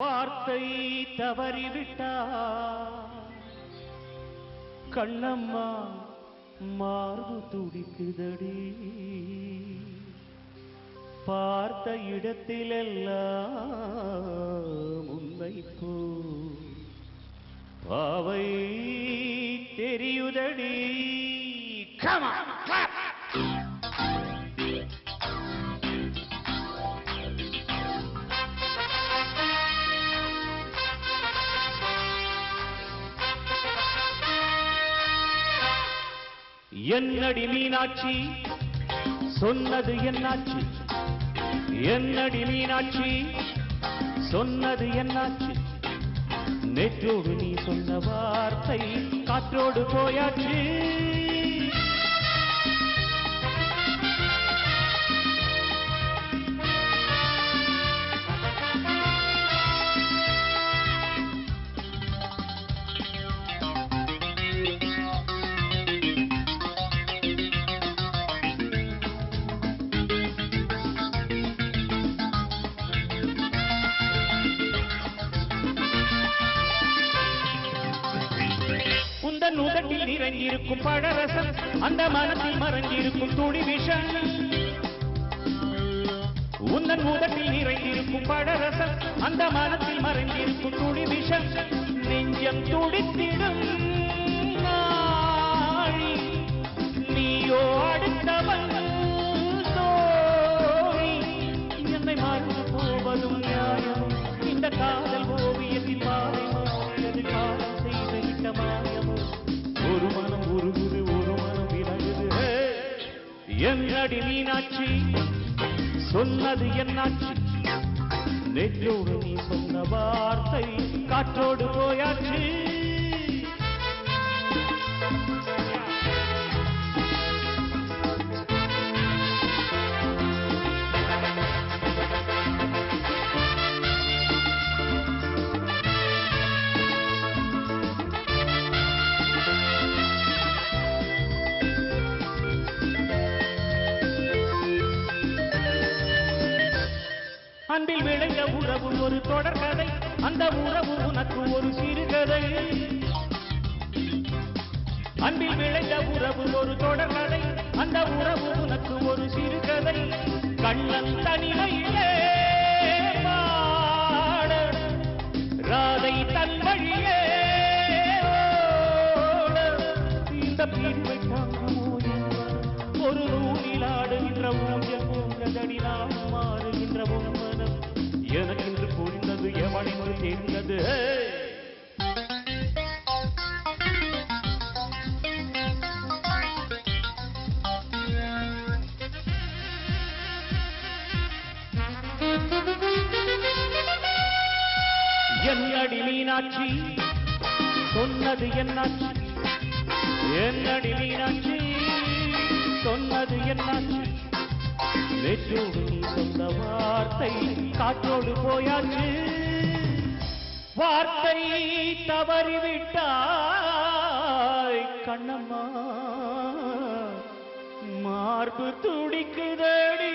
வார்த்தை தவறிவிட்டா கண்ணம்மா மார்பு துடிக்குதடி பார்த்த இடத்திலெல்லாம் உன்னை போ பாவை தெரியுதடி. Come on, clap. என்னடி மீனாட்சி சொன்னது என்னாச்சு, என்னடி மீனாட்சி சொன்னது என்னாச்சு, நேற்றோடு நீ சொன்ன வார்த்தை காற்றோடு போயாச்சு. உந்தன் உதட்டில் நிறைந்திருக்கும் பழரசம், அந்த மனத்தில் மறைந்திருக்கும் துளி விஷம். உந்தன் உதட்டில் நிறைந்திருக்கும் பழரசம், அந்த மனத்தில் மறைந்திருக்கும் துளி விஷம். நெஞ்சம் துடித்திடும் நாழி, நீயோ அடுத்தவன் தோழி. என்னை மறந்து போவதும் நியாயம், இந்த காதல் ஓவியத்தில் பாதை மாறியது காலம் செய்த விட்ட மாயம். ஒரு மனம் உருகுது, ஒரு மனம் விலகுது. என்னடி மீனாட்சி சொன்னது என்னாச்சு, நெற்றோடு நீ சொன்ன வார்த்தை காற்றோடு போயாச்சு. அன்பில் விளைந்த உறவு ஒரு தொடர்கதை, அந்த உறவு உனக்கு ஒரு சிறுகதை. அன்பில் விளைந்த உறவு ஒரு தொடர்கதை, அந்த உறவு உனக்கு ஒரு சிறுகதை. கண்ணன் தனிமையிலே பாட, ராதை தன் வழியே ஓட. இந்த பிரிவை தாங்குமோ ஒரு நூலில் ஆடுகின்ற ஊஞ்சல் போன்றதடி நாம் மாறுகின்ற மனம். எனக்கு இன்று புரிந்தது, எவனுக்கு தெரிந்தது. என்னடி மீனாட்சி சொன்னது என்னாச்சு, என்னடி மீனாட்சி சொன்னது என்னாச்சு, நேற்றோடு நீ சொன்ன வார்த்தை காற்றோடு போயாச்சு. வார்த்தை தவறிவிட்டாய் கண்ணம்மா மார்பு துடிக்குதடி.